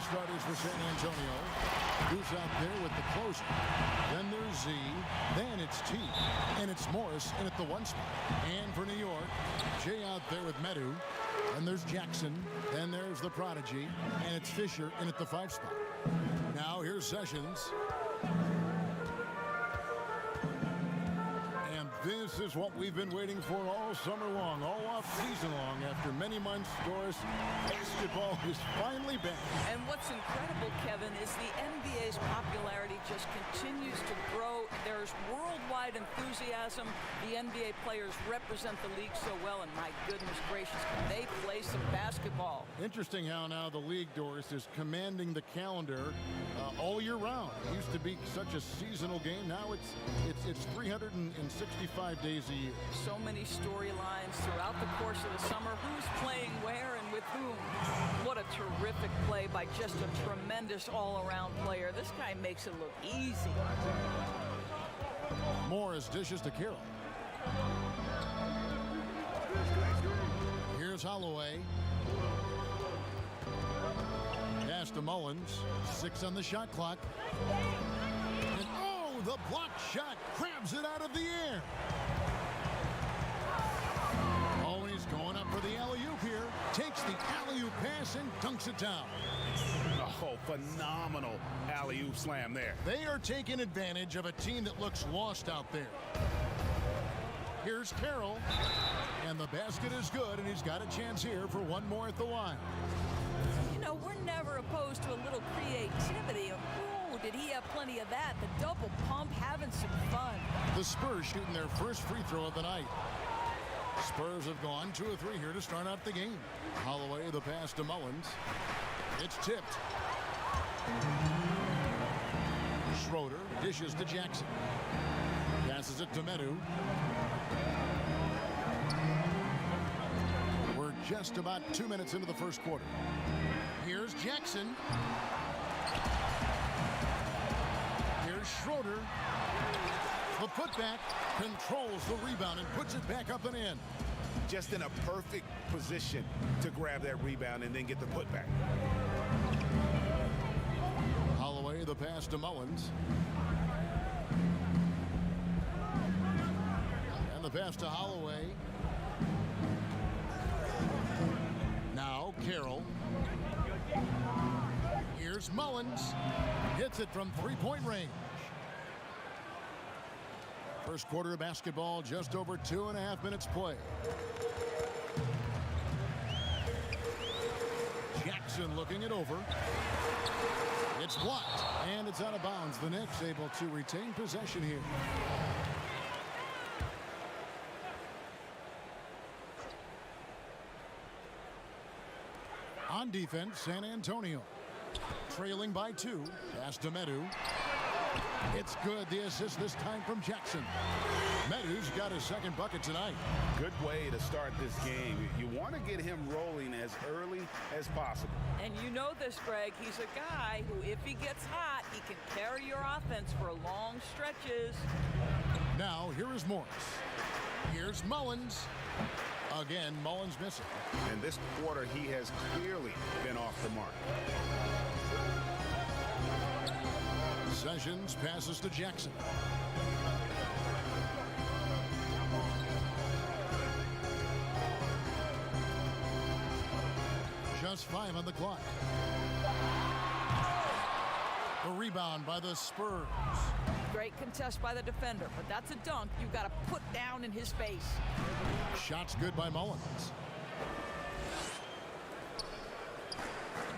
starters for San Antonio. Who's out there with the closer? Then there's Z. Then it's T. And it's Morris in at the 1 spot. And for New York, Jay out there with Medu. Then there's Jackson. Then there's the prodigy. And it's Fisher in at the 5 spot. Now here's Sessions. And this is what we've been waiting for all summer long, all off-season long. After many months, Doris, basketball is finally back. And what's incredible, Kevin, is the NBA's popularity just continues to grow. There's worldwide enthusiasm. The NBA players represent the league so well, and my goodness gracious, can they play some basketball. Interesting how now the league, Doris, is commanding the calendar all year round. It used to be such a seasonal game. Now it's 365 days a year. So many storylines throughout the course of the summer. Who's playing where and with whom? What a terrific play by just a tremendous all-around player. This guy makes it look easy. Morris dishes to Carroll. Here's Holloway. Pass to Mullins. 6 on the shot clock. And oh, the block shot grabs it out of the air. Oh, and he's going up for the alley-oop here. Takes the alley-oop pass and dunks it down. Oh, phenomenal alley-oop slam there. They are taking advantage of a team that looks lost out there. Here's Carroll. And the basket is good, and he's got a chance here for one more at the line. You know, we're never opposed to a little creativity. Oh, did he have plenty of that? The double pump, having some fun. The Spurs shooting their first free throw of the night. Spurs have gone 2 of 3 here to start out the game. Holloway, the pass to Mullins. It's tipped. Schroeder dishes to Jackson. Passes it to Medu. We're just about 2 minutes into the first quarter. Here's Jackson. Here's Schroeder. The putback controls the rebound and puts it back up and in. Just in a perfect position to grab that rebound and then get the putback. Holloway, the pass to Mullins. And the pass to Holloway. Now Carroll. Here's Mullins. Hits it from three-point range. First quarter of basketball, just over 2.5 minutes play. Jackson looking it over. It's blocked, and it's out of bounds. The Knicks able to retain possession here. On defense, San Antonio. Trailing by 2. Pass to Medu. It's good. The assist this time from Jackson. Medu's got his second bucket tonight. Good way to start this game. You want to get him rolling as early as possible. And you know this, Greg. He's a guy who, if he gets hot, he can carry your offense for long stretches. Now, here is Morris. Here's Mullins. Again, Mullins missing. And this quarter, he has clearly been off the mark. Sessions passes to Jackson. Just 5 on the clock. The rebound by the Spurs. Great contest by the defender, but that's a dunk you've got to put down in his face. Shots good by Mullins.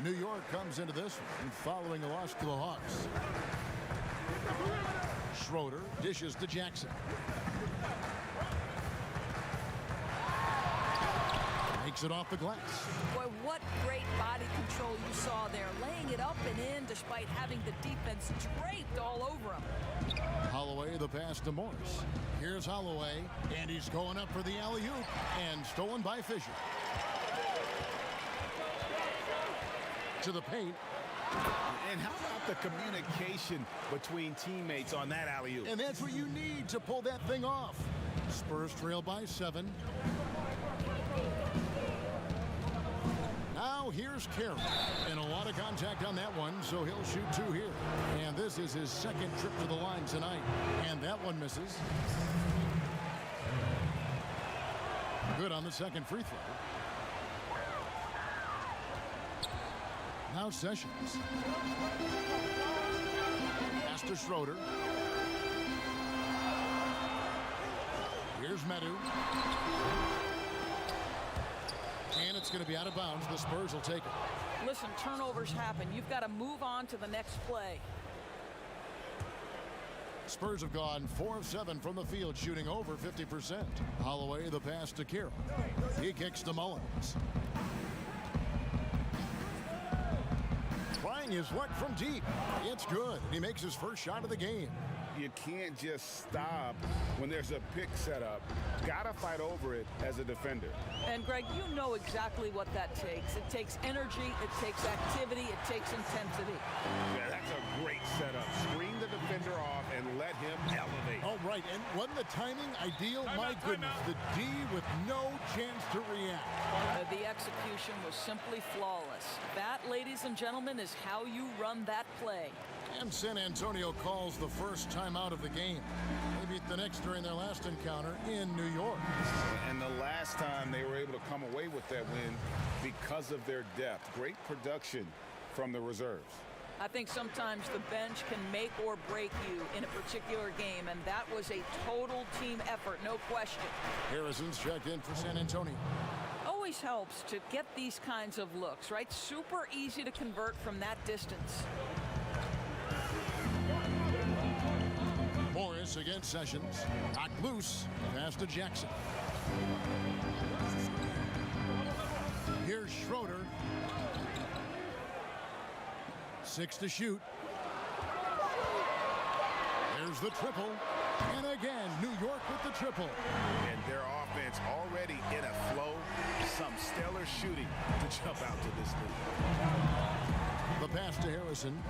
New York comes into this one following a loss to the Hawks. Schroeder dishes to Jackson. Makes it off the glass. Boy, what great body control you saw there, laying it up and in despite having the defense draped all over him. Holloway, the pass to Morris. Here's Holloway, and he's going up for the alley-oop, and stolen by Fisher. To the paint. And how about the communication between teammates on that alley-oop? And that's what you need to pull that thing off. Spurs trail by 7. Now here's Carroll. And a lot of contact on that one, so he'll shoot 2 here. And this is his second trip to the line tonight. And that one misses. Good on the second free throw. Now Sessions. Pass to Schroeder. Here's Medu. And it's going to be out of bounds. The Spurs will take it. Listen, turnovers happen. You've got to move on to the next play. Spurs have gone 4 of 7 from the field, shooting over 50%. Holloway, the pass to Carroll. He kicks to Mullins. Trying his luck from deep. It's good. He makes his first shot of the game. You can't just stop when there's a pick set up. Gotta fight over it as a defender. And Greg, you know exactly what that takes. It takes energy, it takes activity, it takes intensity. Yeah, that's a great setup. Screen the defender off and let him elevate. Oh, right. And wasn't the timing ideal? My goodness. The D with no chance to react. The execution was simply flawless. That, ladies and gentlemen, is how you run that play. And San Antonio calls the first timeout of the game. They beat the Knicks during their last encounter in New York. And the last time they were able to come away with that win because of their depth. Great production from the reserves. I think sometimes the bench can make or break you in a particular game, and that was a total team effort, no question. Harrison's checked in for San Antonio. Always helps to get these kinds of looks, right? Super easy to convert from that distance. Morris against Sessions. Knocked loose. Pass to Jackson. Here's Schroeder. 6 to shoot. There's the triple. And again, New York with the triple. And their offense already in a flow. Some stellar shooting to jump out to this lead. The pass to Harrison.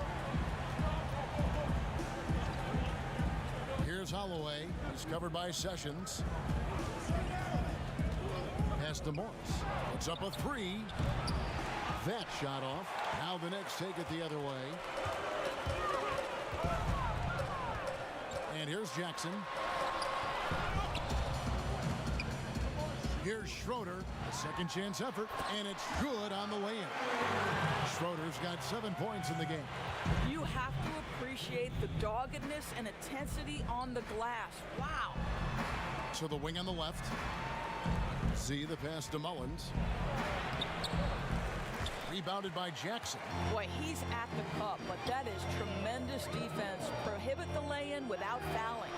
Here's Holloway. He's covered by Sessions. Pass to Morris. Puts up a 3. That shot off. Now the Knicks take it the other way. And here's Jackson. Here's Schroeder. A second chance effort. And it's good on the way in. Schroeder's got 7 points in the game. You have to appreciate the doggedness and intensity on the glass. Wow. So the wing on the left. Z, the pass to Mullins. Rebounded by Jackson. Boy, he's at the cup, but that is tremendous defense. Prohibit the lay-in without fouling.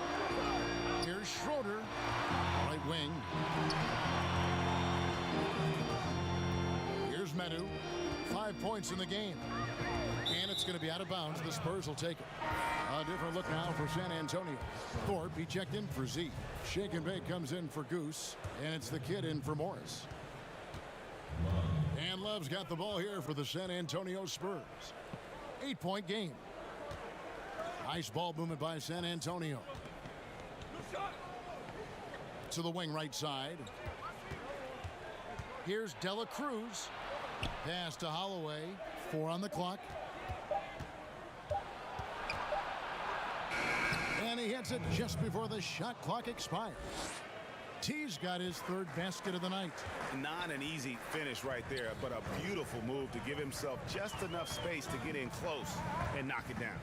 Here's Schroeder. Right wing. Here's Medu. 5 points in the game. And it's going to be out of bounds. The Spurs will take it. A different look now for San Antonio. Thorpe, he checked in for Z. Shake and Bake comes in for Goose. And it's the kid in for Morris. And Love's got the ball here for the San Antonio Spurs. 8-point game. Nice ball movement by San Antonio. To the wing right side. Here's Dela Cruz. Pass to Holloway. 4 on the clock. And he hits it just before the shot clock expires. T's got his 3rd basket of the night. Not an easy finish right there, but a beautiful move to give himself just enough space to get in close and knock it down.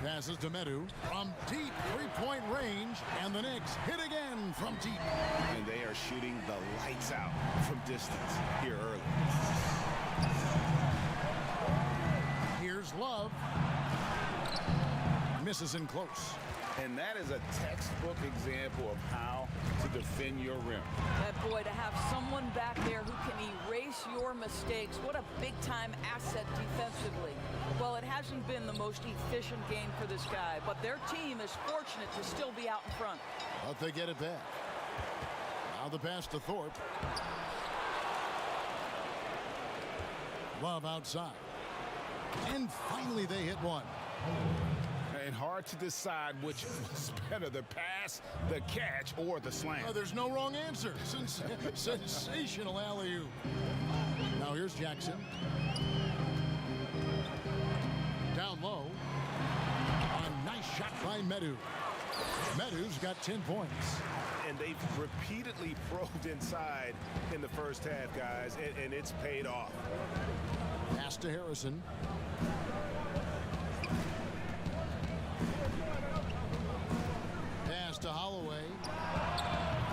Passes to Medu from deep 3-point range, and the Knicks hit again from deep. And they are shooting the lights out from distance here early. Here's Love. Misses in close. And that is a textbook example of how to defend your rim. And boy, to have someone back there who can erase your mistakes, what a big-time asset defensively. Well, it hasn't been the most efficient game for this guy, but their team is fortunate to still be out in front. But they get it back. Now the pass to Thorpe. Love outside. And finally they hit one. and hard to decide which was better, the pass, the catch, or the slam. There's no wrong answer. Sensational alley-oop. Now here's Jackson. Down low. A nice shot by Medu. Medu's got 10 points. And they've repeatedly probed inside in the first half, guys, and it's paid off. Pass to Harrison. Pass to Holloway.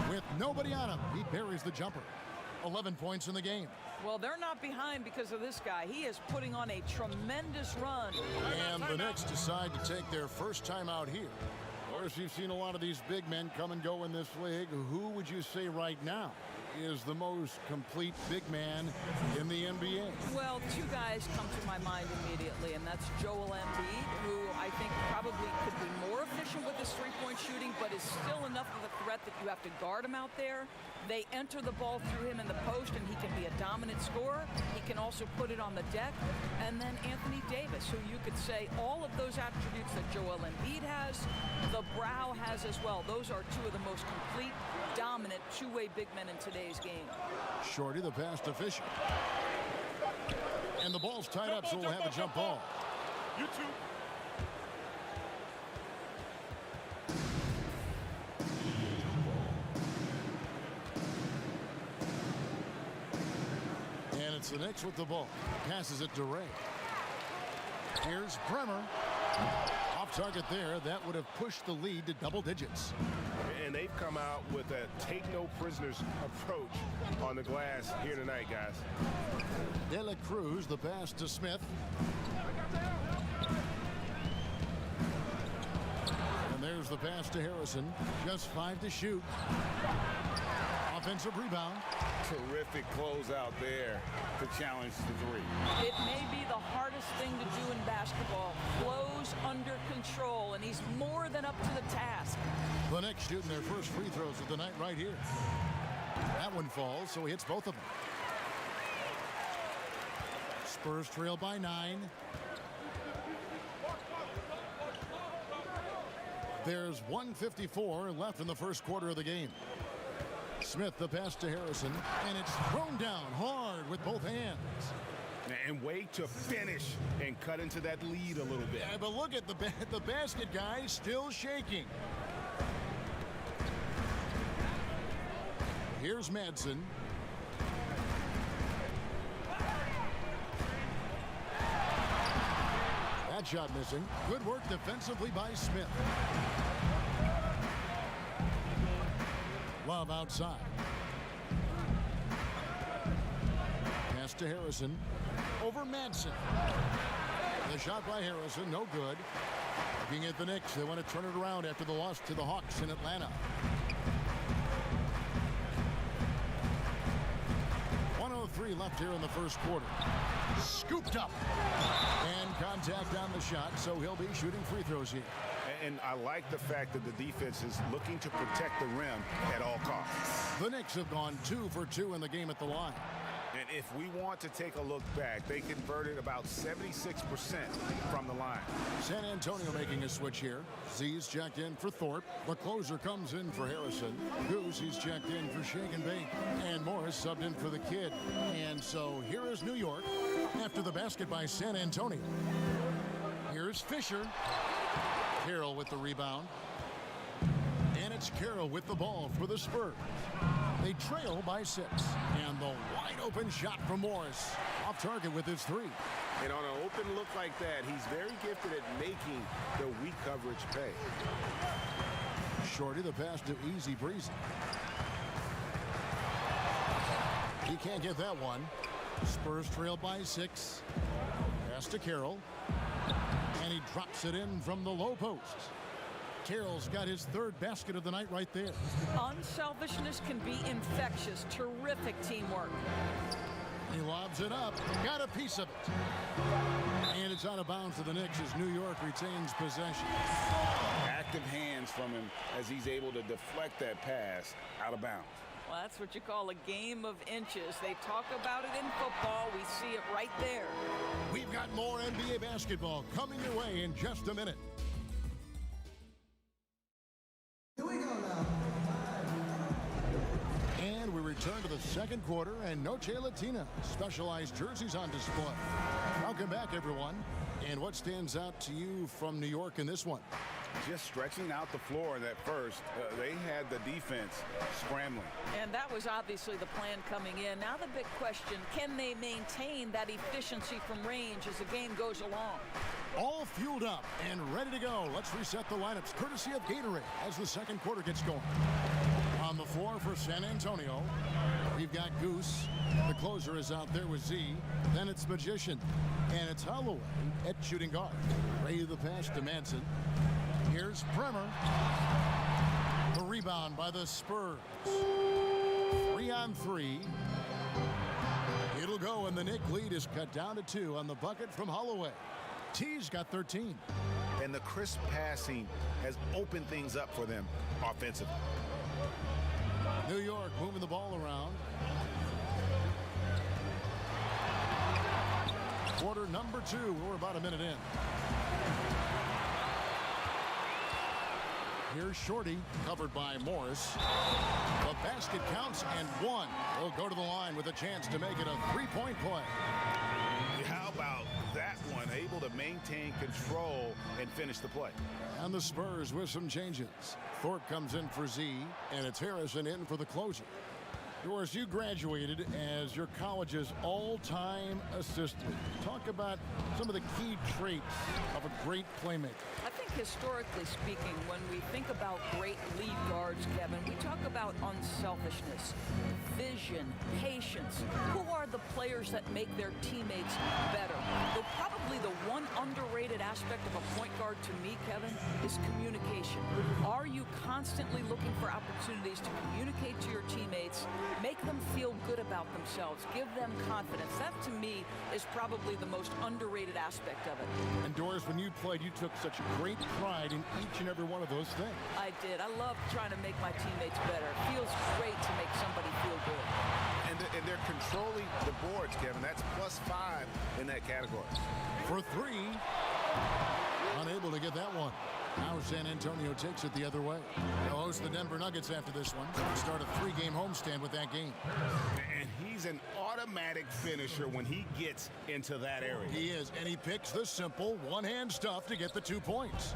With nobody on him, he buries the jumper. 11 points in the game. Well, they're not behind because of this guy. He is putting on a tremendous run. And the Knicks decide to take their first time out here. Of course, you've seen a lot of these big men come and go in this league. Who would you say right now is the most complete big man in the NBA? Well, two guys come to my mind immediately, and that's Joel Embiid, who I think probably could be more efficient with his three-point shooting, but is still enough of a threat that you have to guard him out there. They enter the ball through him in the post, and he can be a dominant scorer. He can also put it on the deck. And then Anthony Davis, who you could say all of those attributes that Joel Embiid has, the Brow has as well. Those are two of the most complete, dominant two-way big men in today's game. Shorty, the pass to Fisher. And the ball's tied up, so we'll have a jump ball. You two. And it's the Knicks with the ball. Passes it to Ray. Here's Bremer. Off target there. That would have pushed the lead to double digits. And they've come out with a take-no-prisoners approach on the glass here tonight, guys. De La Cruz, the pass to Smith. And there's the pass to Harrison. Just 5 to shoot. Offensive rebound. Terrific closeout there to challenge the three. It may be the hardest thing to do in basketball. Flows under control, and he's more than up to the task. The Knicks shooting their first free throws of the night right here. That one falls, so he hits both of them. Spurs trail by 9. There's 1:54 left in the first quarter of the game. Smith, the pass to Harrison, and it's thrown down hard with both hands. And wait to finish and cut into that lead a little bit. Yeah, but look at the basket, guys, still shaking. Here's Madsen. That shot missing. Good work defensively by Smith. Love outside. Pass to Harrison. Over Madsen. The shot by Harrison, no good. Looking at the Knicks, they want to turn it around after the loss to the Hawks in Atlanta. 1:03 left here in the first quarter. Scooped up. And contact on the shot, so he'll be shooting free throws here. And I like the fact that the defense is looking to protect the rim at all costs. The Knicks have gone 2 for 2 in the game at the line. And if we want to take a look back, they converted about 76% from the line. San Antonio making a switch here. Z's checked in for Thorpe. The closer comes in for Harrison. Goose, he's checked in for Shake and Bake. And Morris subbed in for the Kid. And so here is New York after the basket by San Antonio. Here's Fisher. Carroll with the rebound. And it's Carroll with the ball for the Spurs. They trail by 6. And the wide open shot from Morris. Off target with his 3. And on an open look like that, he's very gifted at making the weak coverage pay. Shorty, the pass to Easy Breezy. He can't get that one. Spurs trail by 6. Pass to Carroll. And he drops it in from the low post. Carroll's got his 3rd basket of the night right there. Unselfishness can be infectious. Terrific teamwork. He lobs it up. Got a piece of it. And it's out of bounds to the Knicks as New York retains possession. Active hands from him as he's able to deflect that pass out of bounds. Well, that's what you call a game of inches. They talk about it in football. We see it right there. We've got more NBA basketball coming your way in just a minute. return to the second quarter, and Noche Latina specialized jerseys on display. Welcome back, everyone. And what stands out to you from New York in this one? Just stretching out the floor in that first. They had the defense scrambling. And that was obviously the plan coming in. Now the big question, can they maintain that efficiency from range as the game goes along? All fueled up and ready to go. Let's reset the lineups courtesy of Gatorade as the second quarter gets going. On the floor for San Antonio, we've got Goose. The closer is out there with Z. Then it's Magician. And it's Holloway at shooting guard. Ray the pass to Manson. Here's Bremer. The rebound by the Spurs. 3-on-3. It'll go, and the Knick lead is cut down to 2 on the bucket from Holloway. T's got 13. And the crisp passing has opened things up for them offensively. New York moving the ball around. Quarter number 2. We're about a minute in. Here's Shorty, covered by Morris. The basket counts, and one. Will go to the line with a chance to make it a three-point play. How about that one? Able to maintain control and finish the play. And the Spurs with some changes. Thorpe comes in for Z, and it's Harrison in for the closer. Doris, you graduated as your college's all-time assistant. Talk about some of the key traits of a great playmaker. I think historically speaking, when we think about great lead guards, Kevin, we talk about unselfishness, vision, patience. Who are the players that make their teammates better? Though probably the one underrated aspect of a point guard to me, Kevin, is communication. Are you constantly looking for opportunities to communicate to your teammates, make them feel good about themselves, give them confidence? That, to me, is probably the most underrated aspect of it. And Doris, when you played, you took such great pride in each and every one of those things. I did. I love trying to make my teammates better. It feels great to make somebody feel good. And they're controlling the boards, Kevin. That's +5 in that category. For 3. Unable to get that one. Now San Antonio takes it the other way. They'll host the Denver Nuggets after this one. Start a 3-game homestand with that game. And he's an automatic finisher when he gets into that area. He is, and he picks the simple one-hand stuff to get the 2 points.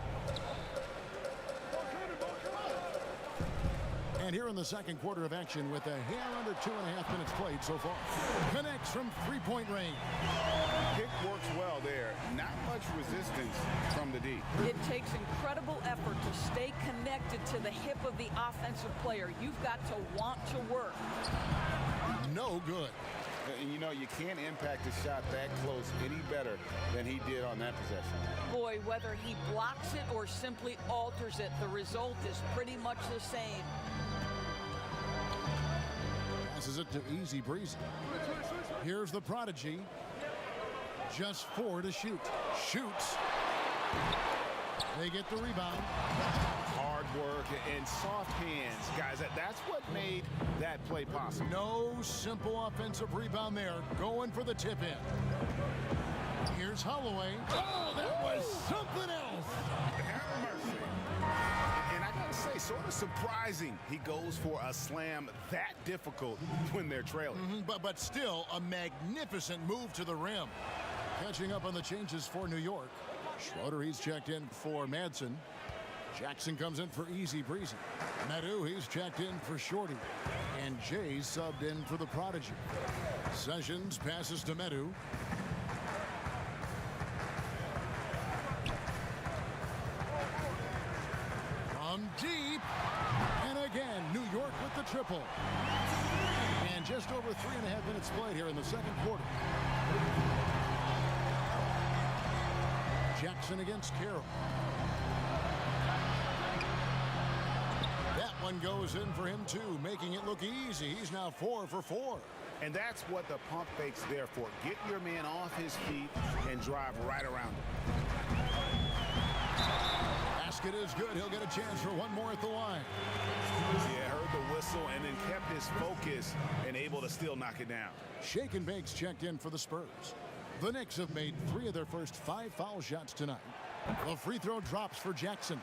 And here in the second quarter of action with a hair under 2.5 minutes played so far. Connects from three-point range. Kick works well there. Not much resistance from the D. It takes incredible effort to stay connected to the hip of the offensive player. You've got to want to work. No good. And you know, you can't impact a shot that close any better than he did on that possession. Boy, whether he blocks it or simply alters it, the result is pretty much the same. Passes it to Easy Breezy. Here's the prodigy. Just 4 to shoot. Shoots. They get the rebound. Hard work and soft hands. Guys, that's what made that play possible. No simple offensive rebound there. Going for the tip-in. Here's Holloway. Oh, that was something else. Have mercy. And I gotta say, sort of surprising he goes for a slam that difficult when they're trailing. But still a magnificent move to the rim. Catching up on the changes for New York. Schroeder, he's checked in for Madsen. Jackson comes in for Easy Breezy. Madu, he's checked in for Shorty. And Jay subbed in for the prodigy. Sessions passes to Medu. From deep. And again, New York with the triple. And just over 3.5 minutes played here in the second quarter. Jackson against Carroll. That one goes in for him too, making it look easy. He's now 4 for 4. And that's what the pump fake's there for. Get your man off his feet and drive right around him. Basket is good. He'll get a chance for one more at the line. Yeah, heard the whistle and then kept his focus and able to still knock it down. Shake and Bake's checked in for the Spurs. The Knicks have made 3 of their first 5 foul shots tonight. The free throw drops for Jackson.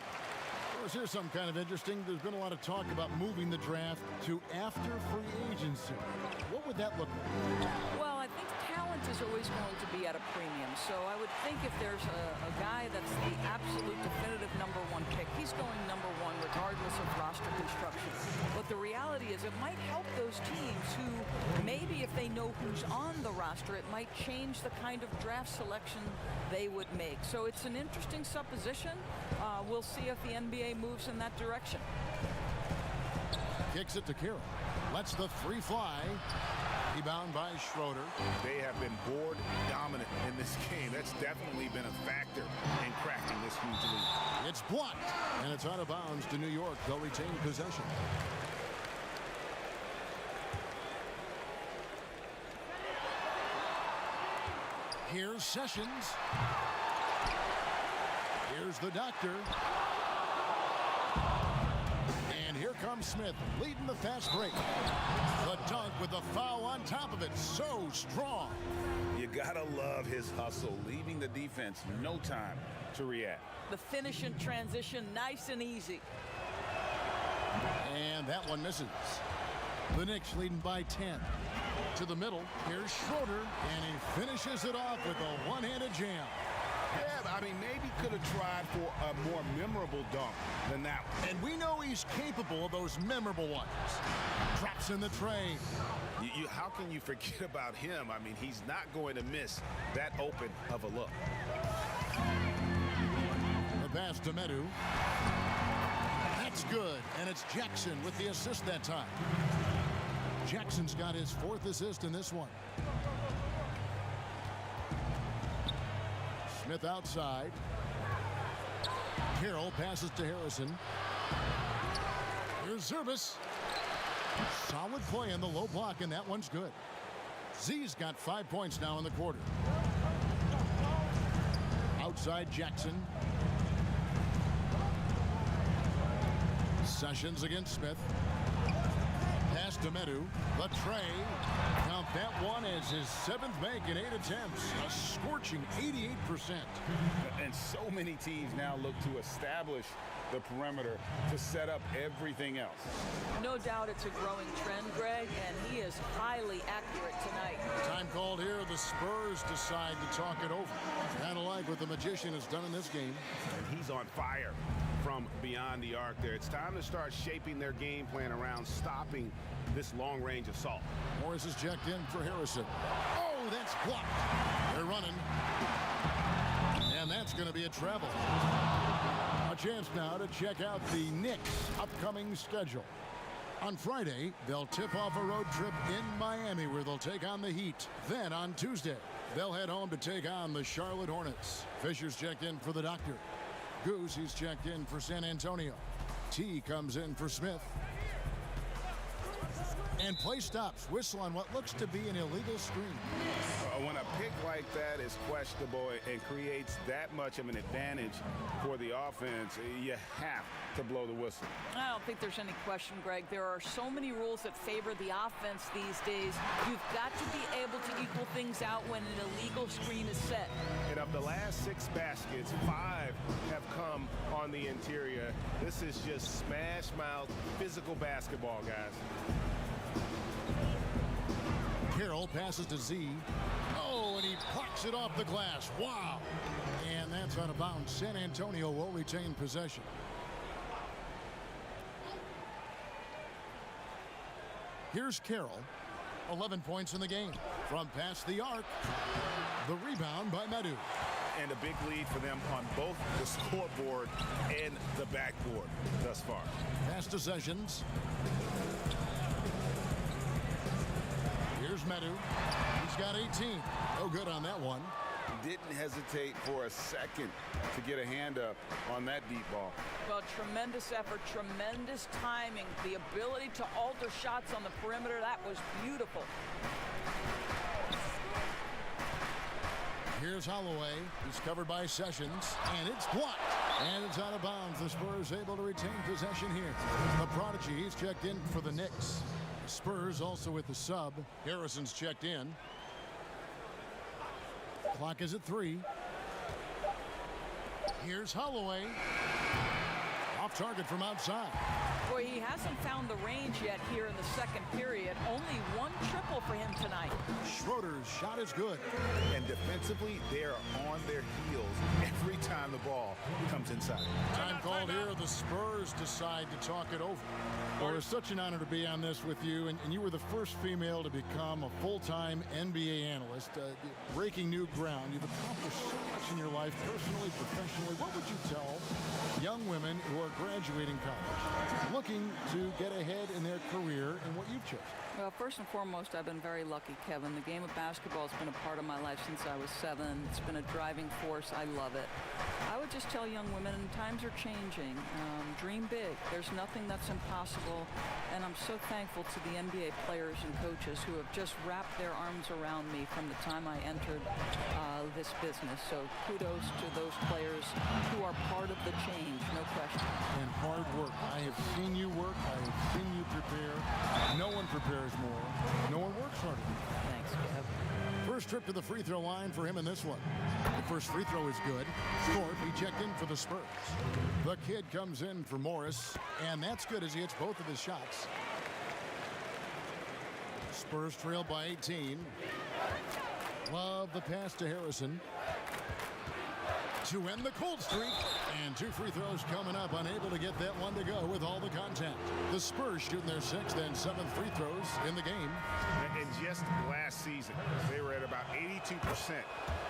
Morris, here's something kind of interesting. There's been a lot of talk about moving the draft to after free agency. What would that look like? Well, I think talent is always going to be at a premium. So I would think if there's a guy that's the absolute definitive #1 pick, he's going #1 regardless of roster construction. But the reality is it might help those teams who maybe if they know who's on the roster, it might change the kind of draft selection they would make. So it's an interesting supposition. We'll see if the NBA moves in that direction. Kicks it to Carroll. Lets the three fly. Rebound by Schroeder. They have been board dominant in this game. That's definitely been a factor in crafting this huge lead. It's blocked, and it's out of bounds to New York. They'll retain possession. Here's Sessions. Here's the doctor. And here comes Smith, leading the fast break. The dunk with the foul on top of it. So strong. You gotta love his hustle, leaving the defense no time to react. The finish in transition, nice and easy. And that one misses. The Knicks leading by 10. To the middle, here's Schroeder, and he finishes it off with a one-handed jam. Yeah, I mean, maybe could have tried for a more memorable dunk than that one. And we know he's capable of those memorable ones. Drops in the tray. How can you forget about him? I mean, he's not going to miss that open of a look. The pass to Medu. That's good, and it's Jackson with the assist that time. Jackson's got his 4th assist in this one. Smith outside. Carroll passes to Harrison. Here's Zerbis. Solid play in the low block, and that one's good. Z's got 5 points now in the quarter. Outside Jackson. Sessions against Smith. Pass to Medu. The tray. Count that one as his 7th make in 8 attempts. A scorching 88%. And so many teams now look to establish the perimeter to set up everything else. No doubt it's a growing trend, Greg, and he is highly accurate tonight. Time called here. The Spurs decide to talk it over. Kind of like what the Magician has done in this game. And he's on fire from beyond the arc there. It's time to start shaping their game plan around stopping this long-range assault. Morris is checked in for Harrison. Oh, that's blocked. They're running. And that's going to be a travel. A chance now to check out the Knicks' upcoming schedule. On Friday, they'll tip off a road trip in Miami where they'll take on the Heat. Then on Tuesday, they'll head home to take on the Charlotte Hornets. Fisher's checked in for the doctor. Goose, he's checked in for San Antonio. T comes in for Smith. And play stops. Whistle on what looks to be an illegal screen. When a pick like that is questionable and creates that much of an advantage for the offense, you have to blow the whistle. I don't think there's any question, Greg. There are so many rules that favor the offense these days. You've got to be able to equal things out when an illegal screen is set. And of the last 6 baskets, 5 have come on the interior. This is just smash mouth physical basketball, guys. Carroll passes to Z. Oh, and he plucks it off the glass. Wow. And that's out of bounds. San Antonio will retain possession. Here's Carroll. 11 points in the game. From past the arc. The rebound by Medu. And a big lead for them on both the scoreboard and the backboard thus far. Pass to Sessions. Here's Medu. He's got 18. No good on that one. Didn't hesitate for a second to get a hand up on that deep ball. Well, tremendous effort, tremendous timing. The ability to alter shots on the perimeter, that was beautiful. Here's Holloway. He's covered by Sessions, and it's blocked. And it's out of bounds. The Spurs able to retain possession here. The Prodigy, he's checked in for the Knicks. The Spurs also with the sub. Harrison's checked in. Clock is at 3. Here's Holloway. Off off target from outside. Boy, he hasn't found the range yet here in the second period. Only one triple for him tonight. Schroeder's shot is good. And defensively, they're on their heels every time the ball comes inside. Time called here. The Spurs decide to talk it over. Well, it's such an honor to be on this with you, and you were the first female to become a full-time NBA analyst, breaking new ground. You've accomplished so much in your life, personally, professionally. What would you tell young women who are graduating college, looking to get ahead in their career and what you've chosen? Well, first and foremost, I've been very lucky, Kevin. The game of basketball has been a part of my life since I was 7. It's been a driving force. I love it. I would just tell young women, times are changing. Dream big. There's nothing that's impossible. And I'm so thankful to the NBA players and coaches who have just wrapped their arms around me from the time I entered this business. So kudos to those players who are part of the change, no question. And hard work. I have seen you work. I have seen you prepare. No one prepares more. No one works harder. Thanks, Kev. First trip to the free throw line for him in this one. The first free throw is good. Thorpe, he checked in for the Spurs. The kid comes in for Morris, and that's good as he hits both of his shots. Spurs trail by 18. Love the pass to Harrison to end the cold streak. And 2 free throws coming up, unable to get that one to go with all the contact. The Spurs shooting their 6th and 7th free throws in the game. And just last season, they were at about 82%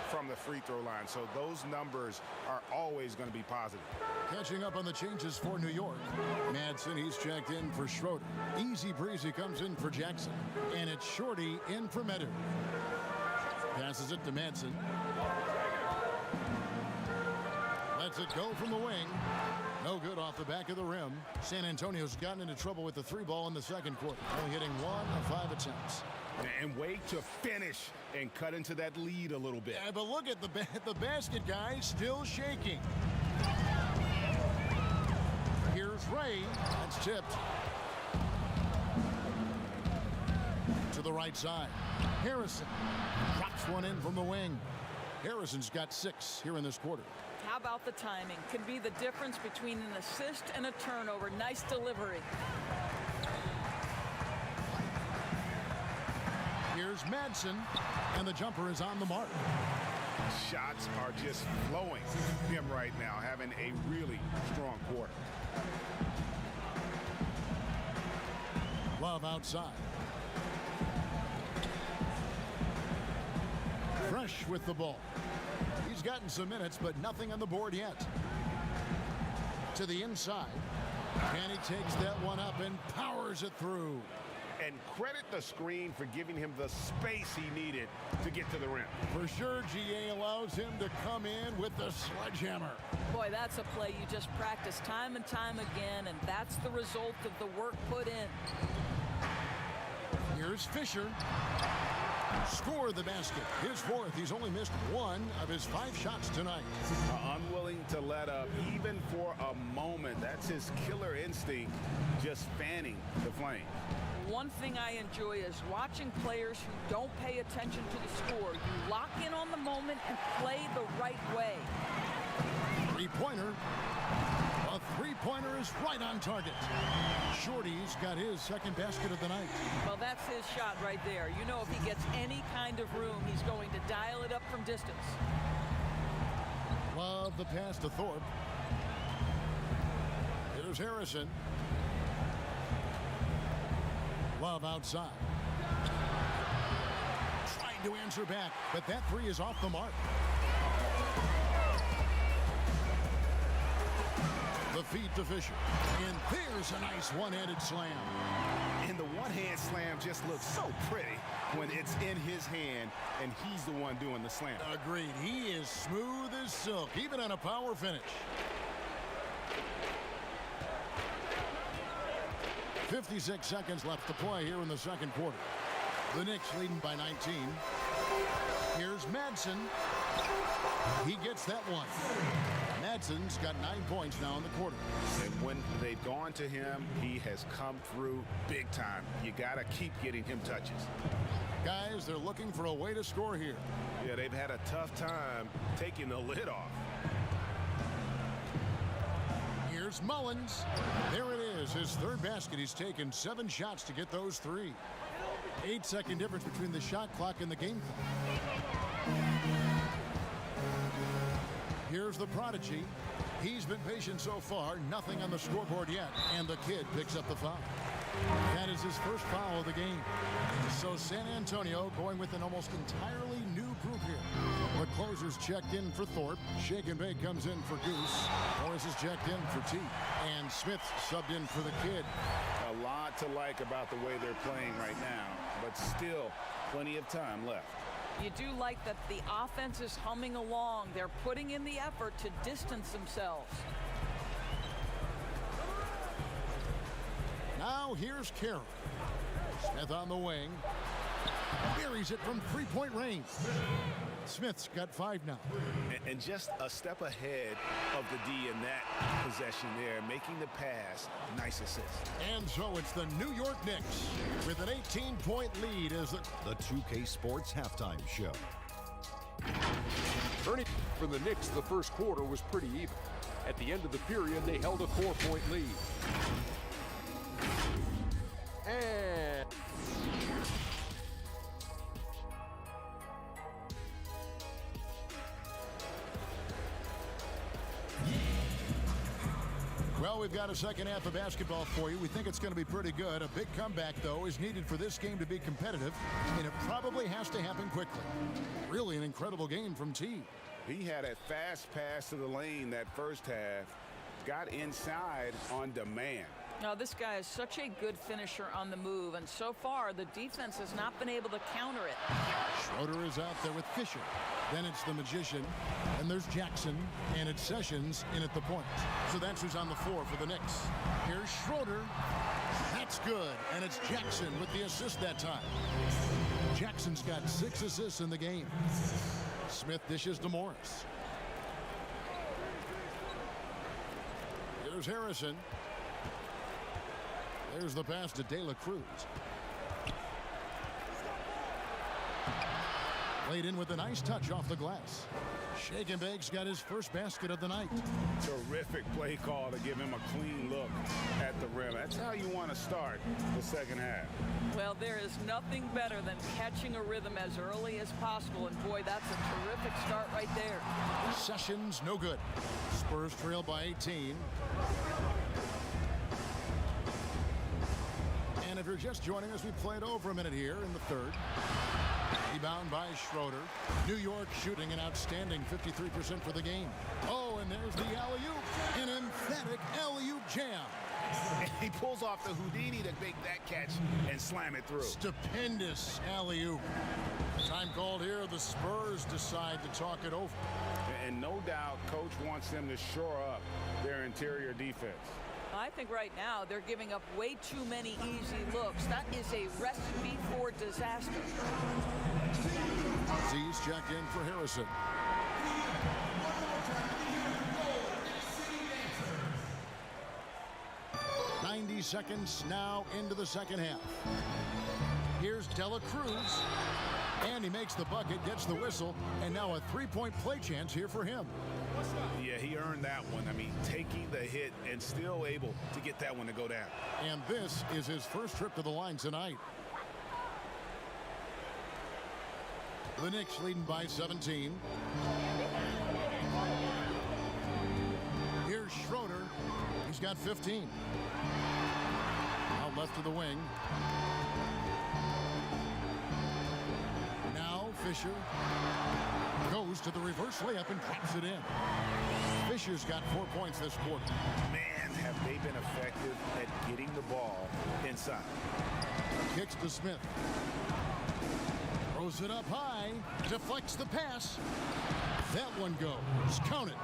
from the free throw line. So those numbers are always going to be positive. Catching up on the changes for New York. Madsen, he's checked in for Schroeder. Easy breezy comes in for Jackson. And it's Shorty in for Medu. Passes it to Madsen. Lets it go from the wing. No good off the back of the rim. San Antonio's gotten into trouble with the 3 ball in the second quarter. Only hitting 1 of 5 attempts. And wait to finish and cut into that lead a little bit. Yeah, but look at the basket, guys, still shaking. Here's Ray. That's tipped. To the right side. Harrison drops one in from the wing. Harrison's got 6 here in this quarter. How about the timing? Can be the difference between an assist and a turnover. Nice delivery. Here's Madsen, and the jumper is on the mark. Shots are just flowing him right now, having a really strong quarter. Love outside. Fresh with the ball. He's gotten some minutes, but nothing on the board yet. To the inside. And he takes that one up and powers it through. And credit the screen for giving him the space he needed to get to the rim. For sure, GA allows him to come in with the sledgehammer. Boy, that's a play you just practice time and time again, and that's the result of the work put in. Here's Fisher. Score the basket. His 4th. He's only missed 1 of his 5 shots tonight. Unwilling to let up even for a moment. That's his killer instinct, just fanning the flame. One thing I enjoy is watching players who don't pay attention to the score. You lock in on the moment and play the right way. 3-pointer. A 3-pointer is right on target. Shorty's got his 2nd basket of the night. Well, that's his shot right there. You know, if he gets any kind of room, he's going to dial it up from distance. Love the pass to Thorpe. Here's Harrison. Love outside. Trying to answer back, but that 3 is off the mark. The feed to Fisher. And there's a nice one-handed slam. And the one-hand slam just looks so pretty when it's in his hand and he's the one doing the slam. Agreed. He is smooth as silk, even on a power finish. 56 seconds left to play here in the second quarter. The Knicks leading by 19. Here's Madsen. He gets that one. Madsen's got 9 points now in the quarter. And when they've gone to him, he has come through big time. You got to keep getting him touches. Guys, they're looking for a way to score here. Yeah, they've had a tough time taking the lid off. Here's Mullins. There it is, his third basket. He's taken 7 shots to get those 3. 8-second difference between the shot clock and the game clock. Here's the prodigy. He's been patient so far. Nothing on the scoreboard yet. And the kid picks up the foul. That is his first foul of the game. So San Antonio going with an almost entirely new group here. The closer's checked in for Thorpe. Shake and Bake comes in for Goose. Morris is checked in for T. And Smith subbed in for the kid. A lot to like about the way they're playing right now, but still plenty of time left. You do like that the offense is humming along. They're putting in the effort to distance themselves. Now here's Carroll. Smith on the wing. Buries it from 3-point range. Smith's got 5 now. And just a step ahead of the D in that possession there, making the pass. Nice assist. And so it's the New York Knicks with an 18-point lead as the 2K Sports Halftime Show. Ernie, for the Knicks, the first quarter was pretty even. At the end of the period, they held a 4-point lead. And well, we've got a second half of basketball for you. We think it's going to be pretty good. A big comeback, though, is needed for this game to be competitive, and it probably has to happen quickly. Really an incredible game from T. He had a fast pass to the lane that first half. Got inside on demand. Now, this guy is such a good finisher on the move, and so far the defense has not been able to counter it. Schroeder is out there with Fisher. Then it's the Magician, and there's Jackson, and it's Sessions in at the point. So that's who's on the floor for the Knicks. Here's Schroeder. That's good, and it's Jackson with the assist that time. Jackson's got 6 assists in the game. Smith dishes to Morris. Here's Harrison. There's the pass to De La Cruz. Laid in with a nice touch off the glass. Shake and Bake's got his first basket of the night. Terrific play call to give him a clean look at the rim. That's how you want to start the second half. Well, there is nothing better than catching a rhythm as early as possible, and boy, that's a terrific start right there. Sessions, no good. Spurs trail by 18. And if you're just joining us, we played over a minute here in the third. Rebound by Schroeder. New York shooting an outstanding 53% for the game. Oh, and there's the alley-oop. An emphatic alley-oop jam. He pulls off the Houdini to make that catch and slam it through. Stupendous alley-oop. Time called here. The Spurs decide to talk it over. And no doubt, Coach wants them to shore up their interior defense. I think right now they're giving up way too many easy looks. That is a recipe for disaster. Z's checked in for Harrison. "90 seconds now into the second half. Here's De La Cruz. And he makes the bucket, gets the whistle, and now a 3-point play chance here for him. Yeah, he earned that one. I mean, taking the hit and still able to get that one to go down. And this is his first trip to the line tonight. The Knicks leading by 17. Here's Schroeder. He's got 15. Out left to the wing. Now Fisher goes to the reverse layup and drops it in. Fisher's got 4 points this quarter. Man, have they been effective at getting the ball inside. Kicks to Smith. Throws it up high. Deflects the pass. That one goes. Count it.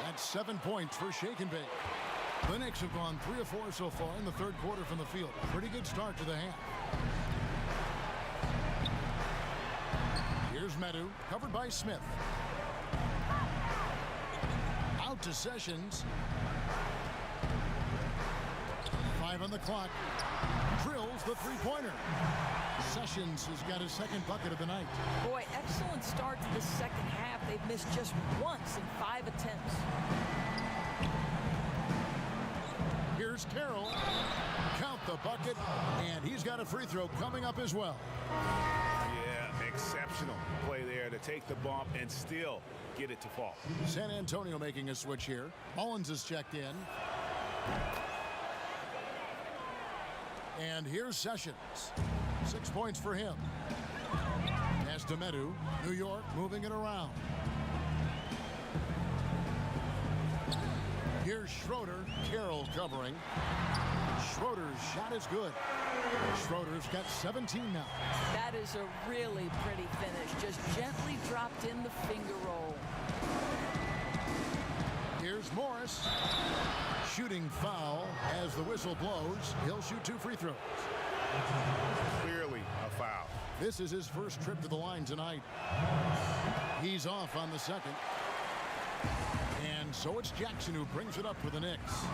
That's 7 points for Shake and Bake. The Knicks have gone 3 of 4 so far in the third quarter from the field. Pretty good start to the half. Here's Medu, covered by Smith. Out to Sessions. 5 on the clock. Drills the three-pointer. Sessions has got his second bucket of the night. Boy, excellent start to the second half. They've missed just once in 5 attempts. Here's Carroll. Count the bucket, and he's got a free throw coming up as well. Yeah, exceptional play there to take the bump and still get it to fall. San Antonio making a switch here. Mullins is checked in. And here's Sessions. 6 points for him. Pass to Medu. New York moving it around. Here's Schroeder. Carroll covering. Schroeder's shot is good. Schroeder's got 17 now. That is a really pretty finish. Just gently dropped in the finger roll. Here's Morris. Shooting foul as the whistle blows. He'll shoot 2 free throws. Clearly a foul. This is his first trip to the line tonight. He's off on the second. And so it's Jackson who brings it up for the Knicks.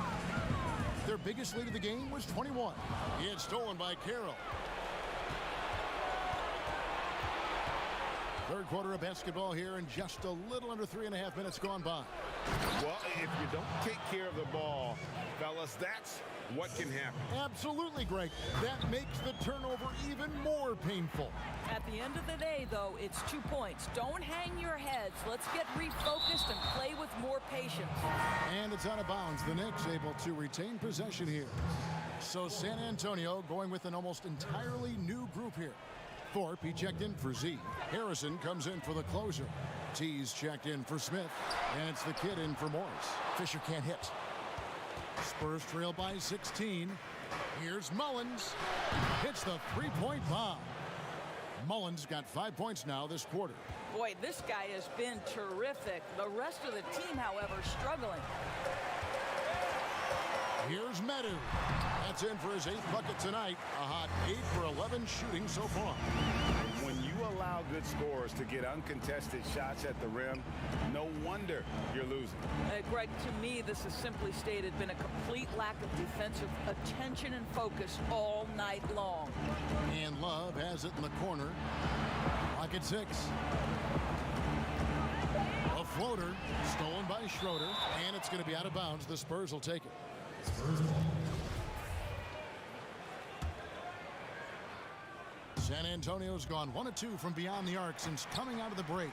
Their biggest lead of the game was 21. It's stolen by Carroll. Third quarter of basketball here, and just a little under 3.5 minutes gone by. Well, if you don't take care of the ball, fellas, that's what can happen. Absolutely, Greg. That makes the turnover even more painful. At the end of the day, though, it's 2 points. Don't hang your heads. Let's get refocused and play with more patience. And it's out of bounds. The Knicks able to retain possession here. So San Antonio going with an almost entirely new group here. Thorpe, he checked in for Z. Harrison comes in for the closer. T's checked in for Smith. And it's the kid in for Morris. Fisher can't hit. Spurs trail by 16. Here's Mullins. Hits the three-point bomb. Mullins got 5 points now this quarter. Boy, this guy has been terrific. The rest of the team, however, struggling. Here's Medu. That's in for his 8th bucket tonight. A hot 8 for 11 shooting so far. When you allow good scorers to get uncontested shots at the rim, no wonder you're losing. Greg, to me, this has simply stated been a complete lack of defensive attention and focus all night long. And Love has it in the corner. Clock at 6. A floater stolen by Schroeder, and it's going to be out of bounds. The Spurs will take it. San Antonio's gone 1 of 2 from beyond the arc since coming out of the break.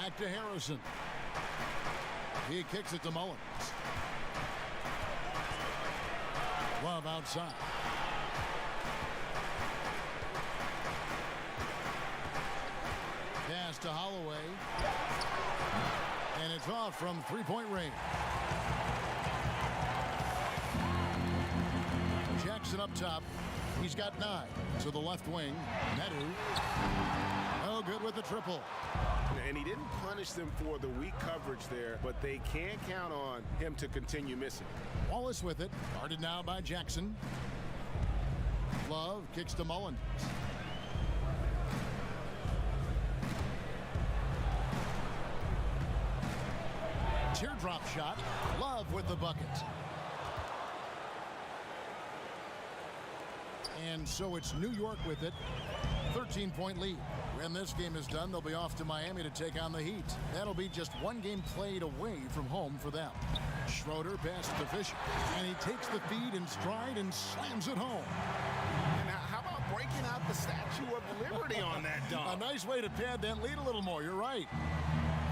Back to Harrison. He kicks it to Mullins. Love outside. Pass to Holloway. And it's off from three-point range. Jackson up top. He's got 9 to the left wing. Medu. No good with the triple. And he didn't punish them for the weak coverage there, but they can't count on him to continue missing. Wallace with it. Guarded now by Jackson. Love kicks to Mullins. Teardrop shot. Love with the bucket. And so it's New York with it. 13-point lead. When this game is done, they'll be off to Miami to take on the Heat. That'll be just one game played away from home for them. Schroeder passes to Fisher. And he takes the feed in stride and slams it home. And how about breaking out the Statue of Liberty on that dunk? A nice way to pad that lead a little more. You're right.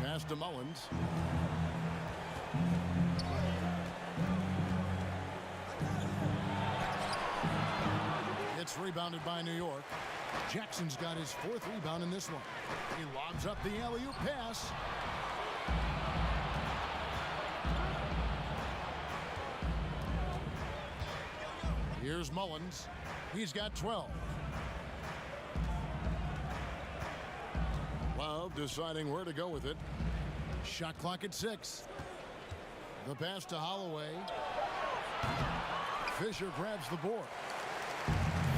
Pass to Mullins. It's rebounded by New York. Jackson's got his 4th rebound in this one. He lobs up the alley-oop pass. Here's Mullins. He's got 12. Love deciding where to go with it. Shot clock at 6. The pass to Holloway. Fisher grabs the board.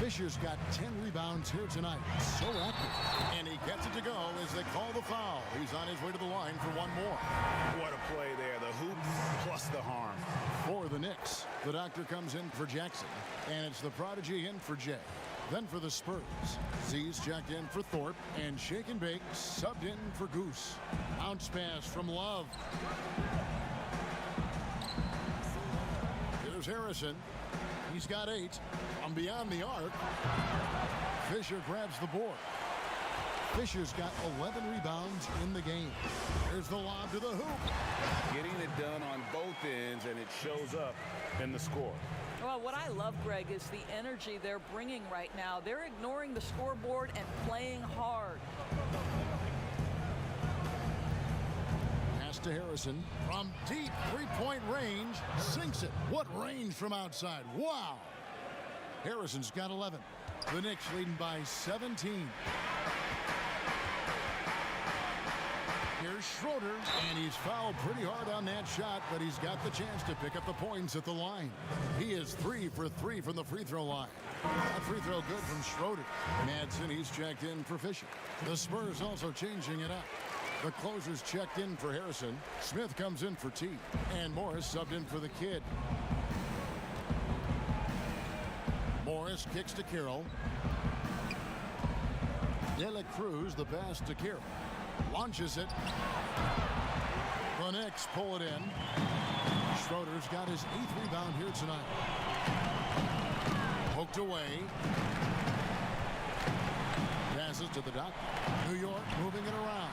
Fisher's got 10 rebounds here tonight. So active. And he gets it to go as they call the foul. He's on his way to the line for one more. What a play there. The hoop plus the harm. For the Knicks, the doctor comes in for Jackson. And it's the prodigy in for Jay. Then for the Spurs, Z's checked in for Thorpe. And Shake and Bake subbed in for Goose. Bounce pass from Love. Here's Harrison. He's got 8 from beyond the arc. Fisher grabs the board. Fisher's got 11 rebounds in the game. Here's the lob to the hoop. Getting it done on both ends, and it shows up in the score. Well, what I love, Greg, is the energy they're bringing right now. They're ignoring the scoreboard and playing hard. Pass to Harrison from deep three-point range. Sinks it. What range from outside. Wow. Harrison's got 11. The Knicks leading by 17. Here's Schroeder, and he's fouled pretty hard on that shot, but he's got the chance to pick up the points at the line. He is 3 for 3 from the free throw line. That free throw good from Schroeder. Madsen, he's checked in for Fisher. The Spurs also changing it up. The closer's checked in for Harrison. Smith comes in for T. And Morris subbed in for the kid. Morris kicks to Carroll. De La Cruz, the pass to Carroll. Launches it. The Knicks pull it in. Schroeder's got his 8th rebound here tonight. Poked away. Passes to the dot. New York moving it around.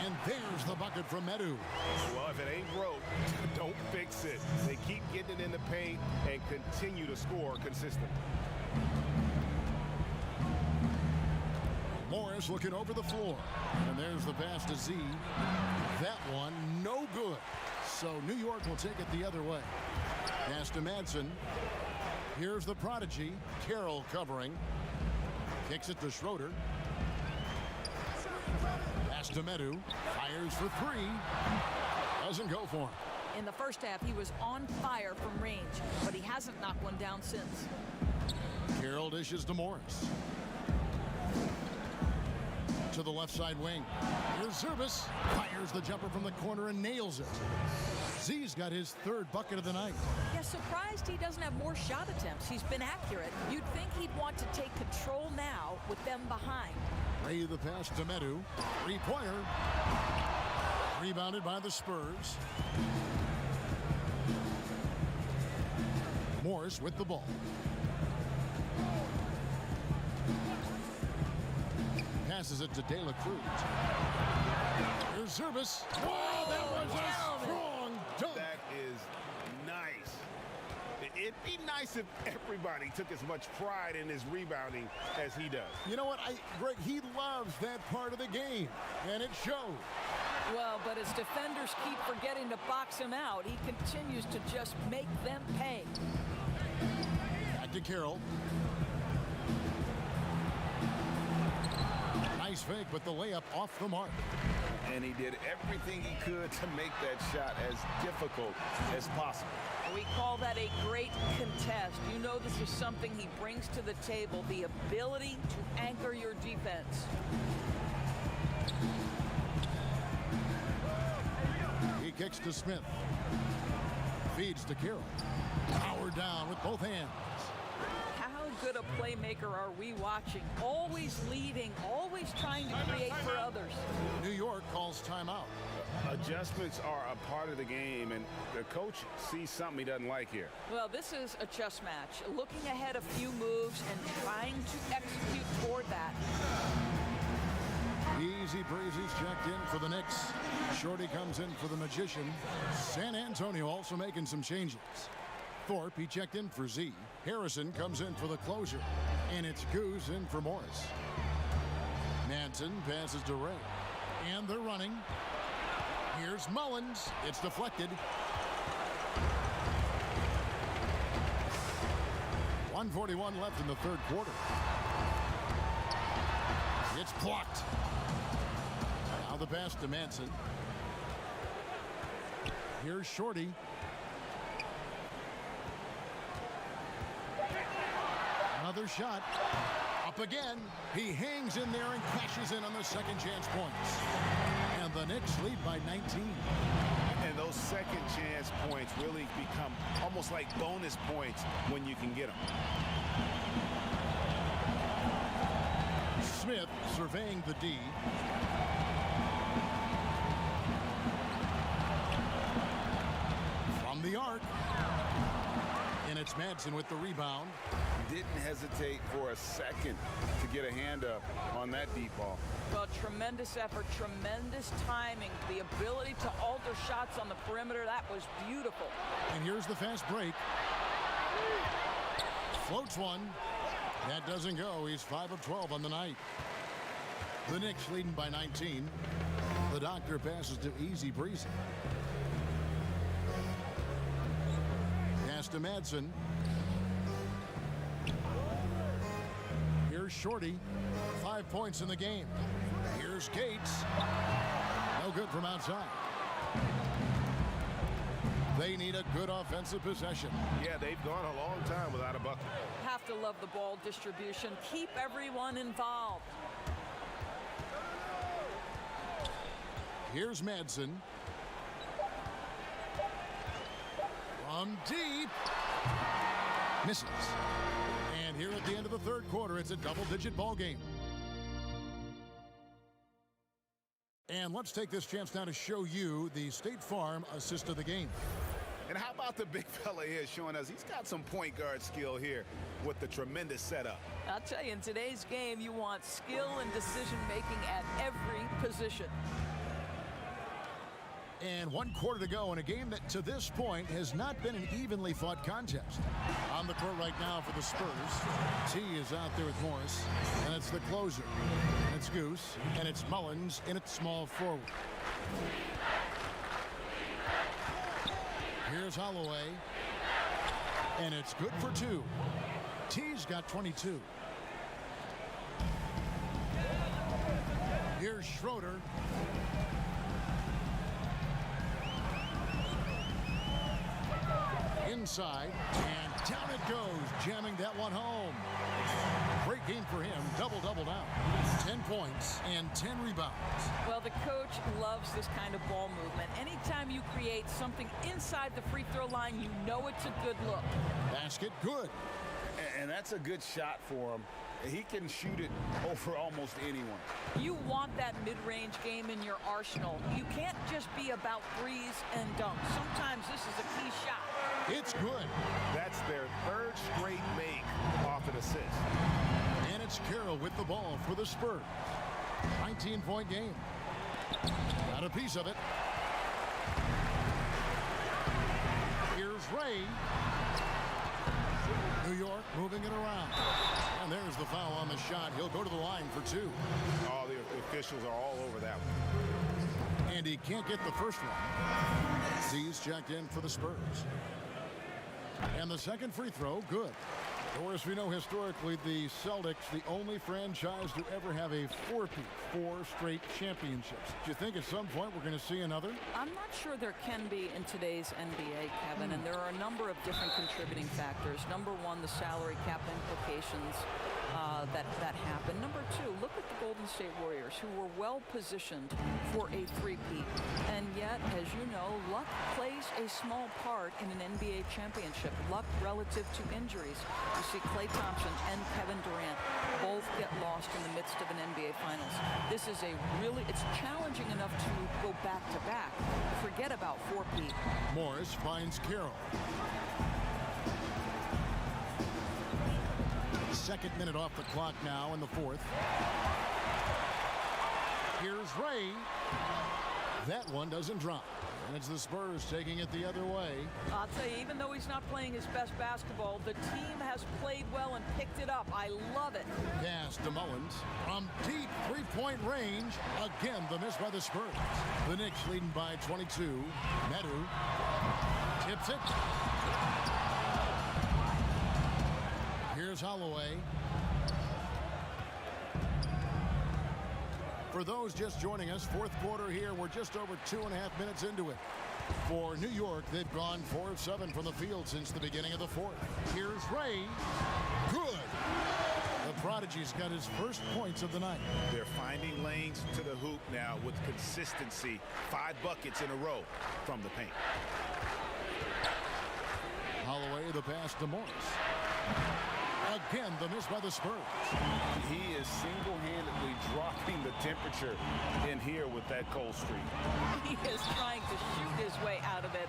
And there's the bucket from Medu. Well, if it ain't broke, don't fix it. They keep getting it in the paint and continue to score consistently. Morris looking over the floor. And there's the pass to Z. That one, no good. So New York will take it the other way. Pass to Madsen. Here's the prodigy. Carroll covering. Kicks it to Schroeder. Pass to Medu. Fires for 3. Doesn't go for him. In the first half, he was on fire from range, but he hasn't knocked one down since. Carroll dishes to Morris. To the left side wing. Here's Zurbis. Fires the jumper from the corner and nails it. Z's got his 3rd bucket of the night. Yeah, surprised he doesn't have more shot attempts. He's been accurate. You'd think he'd want to take control now with them behind. Ray the pass to Medu. 3-pointer. Rebounded by the Spurs. Morris with the ball. Passes it to De La Cruz. Here's Zurbis. Wow, that was a strong dunk. That is nice. It'd be nice if everybody took as much pride in his rebounding as he does. You know what, Greg, he loves that part of the game, and it shows. Well, but as defenders keep forgetting to box him out, he continues to just make them pay. Back to Carroll. Nice fake, but the layup off the mark. And he did everything he could to make that shot as difficult as possible. We call that a great contest. You know this is something he brings to the table, the ability to anchor your defense. He kicks to Smith. Feeds to Carroll. Power down with both hands. How good a playmaker are we watching? Always leading, always trying to create for others. New York calls timeout. Adjustments are a part of the game, and the coach sees something he doesn't like here. Well, this is a chess match. Looking ahead a few moves and trying to execute toward that. Easy breezy's checked in for the Knicks. Shorty comes in for the Magician. San Antonio also making some changes. Thorpe, he checked in for Z. Harrison comes in for the closer. And it's Goose in for Morris. Madsen passes to Ray. And they're running. Here's Mullins. It's deflected. 1:41 left in the 3rd quarter. It's blocked. Now the pass to Madsen. Here's Shorty. Another shot. Up again. He hangs in there and cashes in on the second chance points. And the Knicks lead by 19. And those second chance points really become almost like bonus points when you can get them. Smith surveying the D. From the arc. And it's Madsen with the rebound. Didn't hesitate for a second to get a hand up on that deep ball. Well, tremendous effort, tremendous timing, the ability to alter shots on the perimeter. That was beautiful. And here's the fast break. Floats one. That doesn't go. He's 5 of 12 on the night. The Knicks leading by 19. The doctor passes to Easy Breezy. Pass to Madsen. Here's Shorty. 5 points in the game. Here's Gates. No good from outside. They need a good offensive possession. Yeah, they've gone a long time without a bucket. Have to love the ball distribution. Keep everyone involved. Here's Madsen. From deep. Misses. And here at the end of the third quarter, it's a double-digit ball game. And let's take this chance now to show you the State Farm assist of the game. And how about the big fella here showing us he's got some point guard skill here with the tremendous setup. I'll tell you, in today's game, you want skill and decision-making at every position. And 1 quarter to go in a game that to this point has not been an evenly fought contest. On the court right now for the Spurs. T is out there with Morris. And it's the closer. And it's Goose. And it's Mullins in at small forward. Here's Holloway. And it's good for 2. T's got 22. Here's Schroeder. Inside, and down it goes, jamming that one home. Great game for him, double-double now. 10 points and 10 rebounds. Well, the coach loves this kind of ball movement. Anytime you create something inside the free throw line, you know it's a good look. Basket good. And that's a good shot for him. He can shoot it over almost anyone. You want that mid-range game in your arsenal. You can't just be about threes and dunks. Sometimes this is a key shot. It's good. That's their 3rd straight make off an assist. And it's Carroll with the ball for the Spurs. 19-point game. Got a piece of it. Here's Ray. New York moving it around. And there's the foul on the shot. He'll go to the line for 2. All the officials are all over that one. And he can't get the first one. Z's checked in for the Spurs. And the second free throw, good. Of course, we know historically the Celtics, the only franchise to ever have a 4-peat, 4 straight championships. Do you think at some point we're going to see another? I'm not sure there can be in today's NBA, Kevin, and there are a number of different contributing factors. Number one, the salary cap implications that happen. Number two, look at the Golden State Warriors, who were well positioned for a 3-peat. And yet, as you know, luck plays a small part in an NBA championship. Luck relative to injuries. You see Klay Thompson and Kevin Durant both get lost in the midst of an NBA Finals. This is it's challenging enough to go back-to-back. Forget about 4-peat. Morris finds Carroll. Second minute off the clock now in the 4th. Here's Ray. That one doesn't drop. And it's the Spurs taking it the other way. I'll tell you, even though he's not playing his best basketball, the team has played well and picked it up. I love it. Pass to Mullins. From deep 3-point range. Again, the miss by the Spurs. The Knicks leading by 22. Medu tips it. Here's Holloway. For those just joining us, 4th quarter here. We're just over 2.5 minutes into it. For New York, they've gone 4 of 7 from the field since the beginning of the 4th. Here's Ray. Good. The Prodigy's got his first points of the night. They're finding lanes to the hoop now with consistency. 5 buckets in a row from the paint. Holloway, the pass to Morris. Again, the miss by the Spurs. He is single-handedly dropping the temperature in here with that cold streak. He is trying to shoot his way out of it,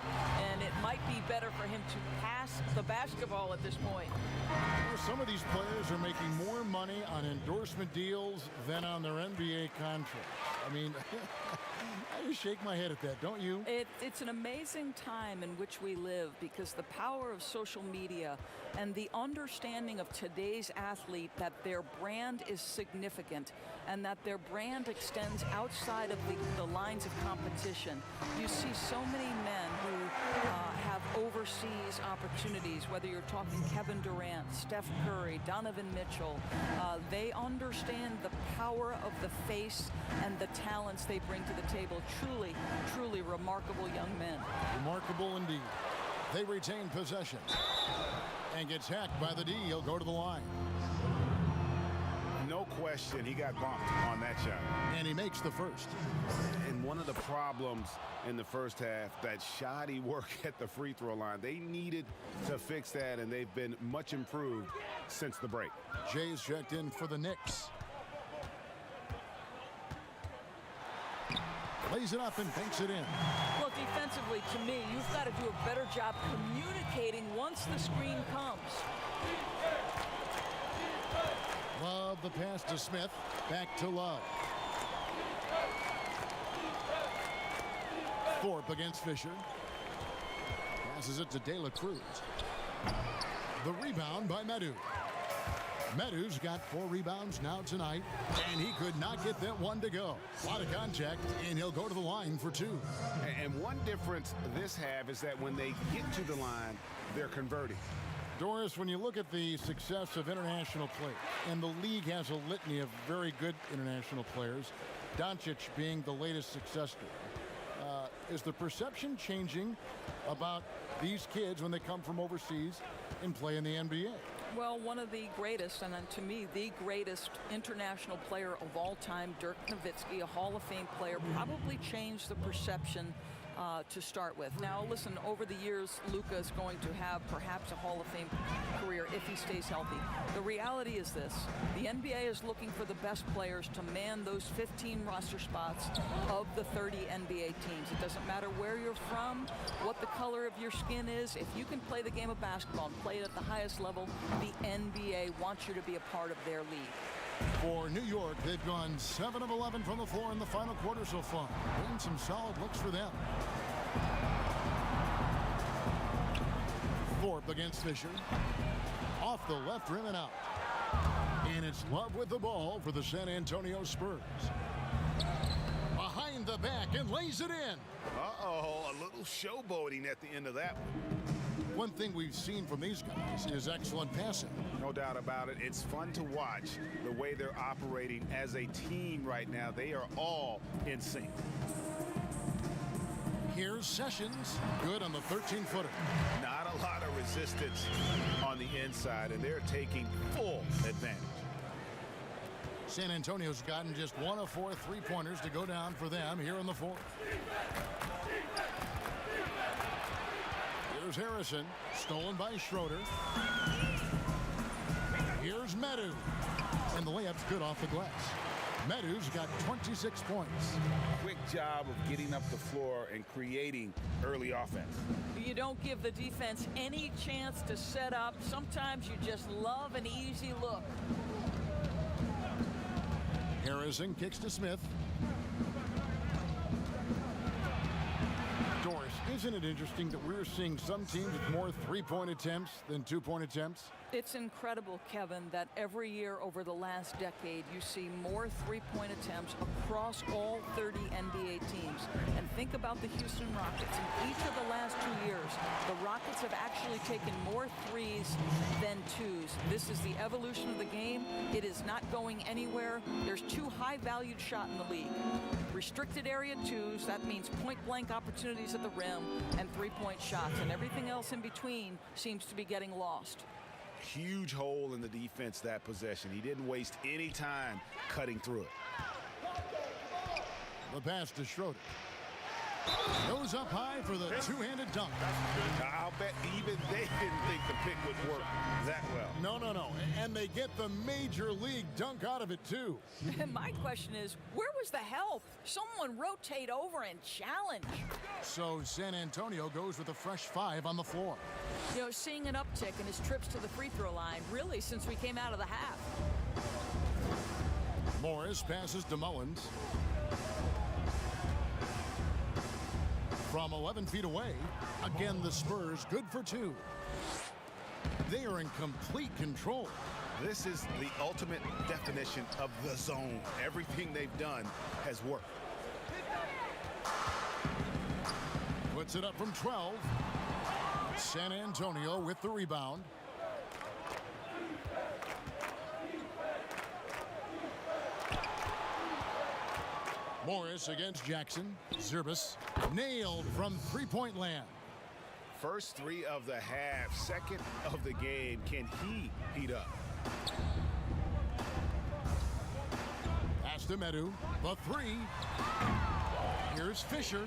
and it might be better for him to pass the basketball at this point. Well, some of these players are making more money on endorsement deals than on their NBA contracts. I mean, I just shake my head at that, don't you? It's an amazing time in which we live because the power of social media and the understanding of today's athlete that their brand is significant and that their brand extends outside of the lines of competition. You see so many men who have overseas opportunities, whether you're talking Kevin Durant, Steph Curry, Donovan Mitchell. They understand the power of the face and the talents they bring to the table. Truly, truly remarkable young men. Remarkable indeed. They retain possession. And gets hacked by the D. He'll go to the line. No question, he got bumped on that shot. And he makes the first. And one of the problems in the first half, that shoddy work at the free throw line. They needed to fix that, and they've been much improved since the break. Jay's checked in for the Knicks. Lays it up and banks it in. Well, defensively, to me, you've got to do a better job communicating once the screen comes. Love the pass to Smith. Back to Love. Thorpe against Fisher. Passes it to De La Cruz. The rebound by Medu. Medu's got 4 rebounds now tonight, and he could not get that one to go. A lot of contact, and he'll go to the line for 2. And one difference this half is that when they get to the line, they're converting. Doris, when you look at the success of international play, and the league has a litany of very good international players, Doncic being the latest success story, is the perception changing about these kids when they come from overseas and play in the NBA? Well, one of the greatest, and to me, the greatest international player of all time, Dirk Nowitzki, a Hall of Fame player, probably changed the perception to start with. Now, listen, over the years, Luka is going to have perhaps a Hall of Fame career if he stays healthy. The reality is this. The NBA is looking for the best players to man those 15 roster spots of the 30 NBA teams. It doesn't matter where you're from, what the color of your skin is. If you can play the game of basketball and play it at the highest level, the NBA wants you to be a part of their league. For New York, they've gone 7 of 11 from the floor in the final quarter so far. Been some solid looks for them. Thorpe against Fisher. Off the left rim and out. And it's Love with the ball for the San Antonio Spurs. Behind the back and lays it in. Uh-oh, a little showboating at the end of that one. One thing we've seen from these guys is excellent passing. No doubt about it. It's fun to watch the way they're operating as a team right now. They are all in sync. Here's Sessions. Good on the 13-footer. Not a lot of resistance on the inside, and they're taking full advantage. San Antonio's gotten just 1 of 4 3-pointers to go down for them here in the fourth. Here's Harrison, stolen by Schroeder. Here's Medu, and the layup's good off the glass. Medu's got 26 points. Quick job of getting up the floor and creating early offense. You don't give the defense any chance to set up. Sometimes you just love an easy look. Harrison kicks to Smith. Doris, isn't it interesting that we're seeing some teams with more 3-point attempts than 2-point attempts? It's incredible, Kevin, that every year over the last decade, you see more 3-point attempts across all 30 NBA teams. And think about the Houston Rockets. In each of the last 2 years, the Rockets have actually taken more threes than twos. This is the evolution of the game. It is not going anywhere. There's 2 high-valued shots in the league. Restricted area twos, that means point-blank opportunities at the rim, and 3-point shots. And everything else in between seems to be getting lost. Huge hole in the defense that possession. He didn't waste any time cutting through it. The pass to Schroeder. Goes up high for the 2-handed dunk. I'll bet even they didn't think the pick would work that well. No. And they get the major league dunk out of it, too. And my question is, where was the help? Someone rotate over and challenge. So San Antonio goes with a fresh 5 on the floor. You know, seeing an uptick in his trips to the free throw line, really, since we came out of the half. Morris passes to Mullins. From 11 feet away, again the Spurs good for 2. They are in complete control. This is the ultimate definition of the zone. Everything they've done has worked. Puts it up from 12. San Antonio with the rebound. Morris against Jackson. Zirbis nailed from three-point land. First 3 of the half, second of the game. Can he heat up? Pass to Medu. The 3. Here's Fisher,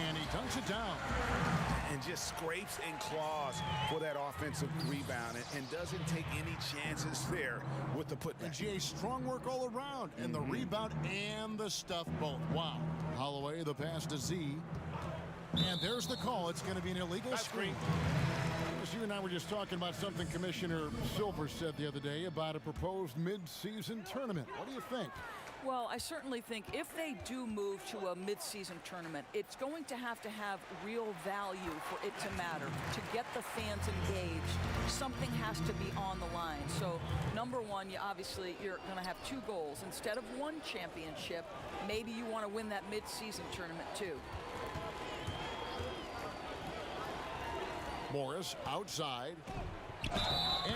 and he dunks it down. And just scrapes and claws for that offensive rebound and doesn't take any chances there with the putback. And GA, strong work all around, and the rebound and the stuff both. Wow. Holloway, the pass to Z. And there's the call. It's going to be an illegal screen. You and I were just talking about something Commissioner Silver said the other day about a proposed mid-season tournament. What do you think? Well, I certainly think if they do move to a mid-season tournament, it's going to have real value for it to matter. To get the fans engaged, something has to be on the line. So, number one, you're going to have 2 goals. Instead of 1 championship, maybe you want to win that mid-season tournament too. Morris outside.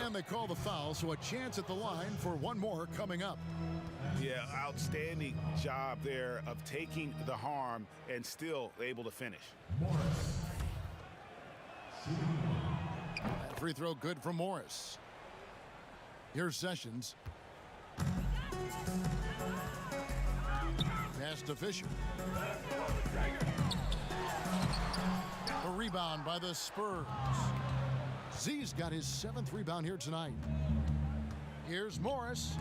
And they call the foul, so a chance at the line for 1 more coming up. Yeah, outstanding job there of taking the harm and still able to finish. Free throw good from Morris. Here's Sessions. Pass to Fisher. A rebound by the Spurs. Z's got his 7th rebound here tonight. Here's Morris.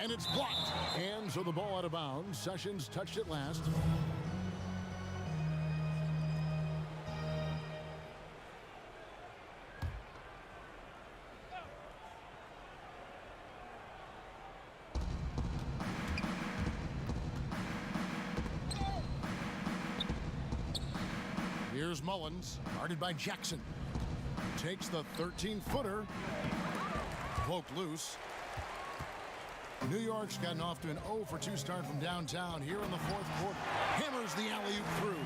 And it's blocked. And so the ball out of bounds. Sessions touched it last. Here's Mullins, guarded by Jackson. Takes the 13-footer. Poked loose. New York's gotten off to an 0-for-2 start from downtown here in the 4th quarter. Hammers the alley-oop through.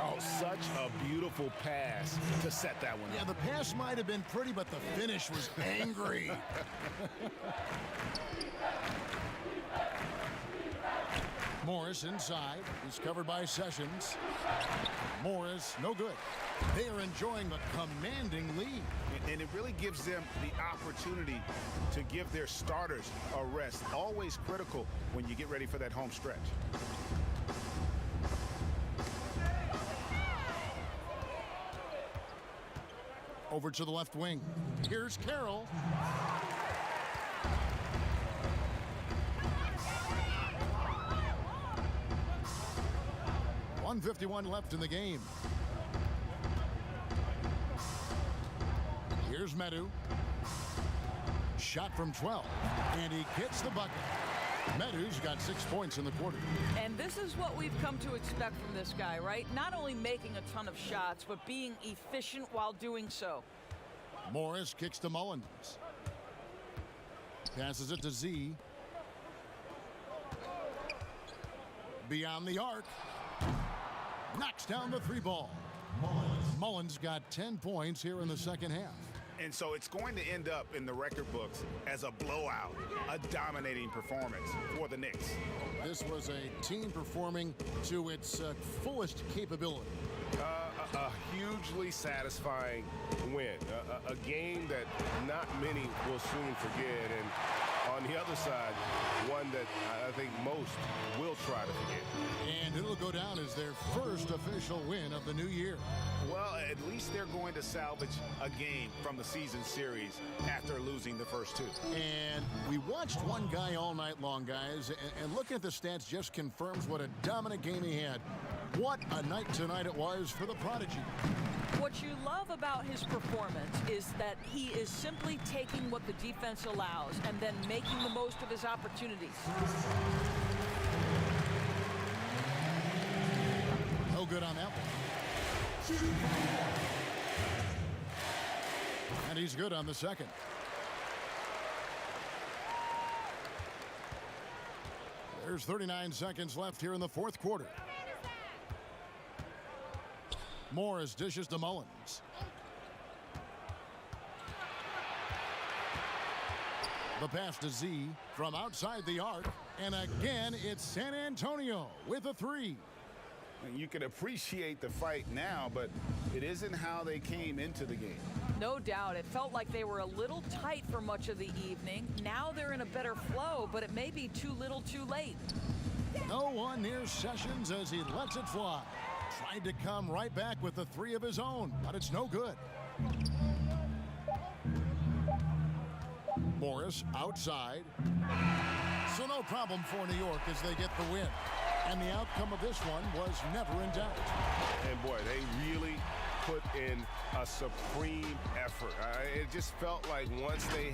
Oh, such a beautiful pass to set that one up. Yeah, the pass might have been pretty, but the finish was angry. Morris inside. He's covered by Sessions. Morris, no good. They are enjoying a commanding lead. And it really gives them the opportunity to give their starters a rest. Always critical when you get ready for that home stretch. Over to the left wing. Here's Carroll. .151 left in the game. Here's Medu. Shot from 12. And he gets the bucket. Medu's got 6 points in the quarter. And this is what we've come to expect from this guy, right? Not only making a ton of shots, but being efficient while doing so. Morris kicks to Mullins. Passes it to Z. Beyond the arc. Knocks down the 3 ball. Mullins got 10 points here in the second half. And so it's going to end up in the record books as a blowout, a dominating performance for the Knicks. This was a team performing to its fullest capability. A hugely satisfying win. A game that not many will soon forget. And on the other side, one that I think most will try to forget. And it'll go down as their first official win of the new year. Well, at least they're going to salvage a game from the season series after losing the first two. And we watched one guy all night long, guys, and looking at the stats just confirms what a dominant game he had. What a night tonight it was for the Prodigy. What you love about his performance is that he is simply taking what the defense allows and then making the most of his opportunities. No good on that one. And he's good on the second. There's 39 seconds left here in the fourth quarter. Morris dishes to Mullins. The pass to Z from outside the arc. And again, it's San Antonio with a three. And you can appreciate the fight now, but it isn't how they came into the game. No doubt. It felt like they were a little tight for much of the evening. Now they're in a better flow, but it may be too little too late. No one near Sessions as he lets it fly. Tried to come right back with the three of his own, but it's no good. Morris outside. So no problem for New York as they get the win. And the outcome of this one was never in doubt. And boy, they really put in a supreme effort. It just felt like once they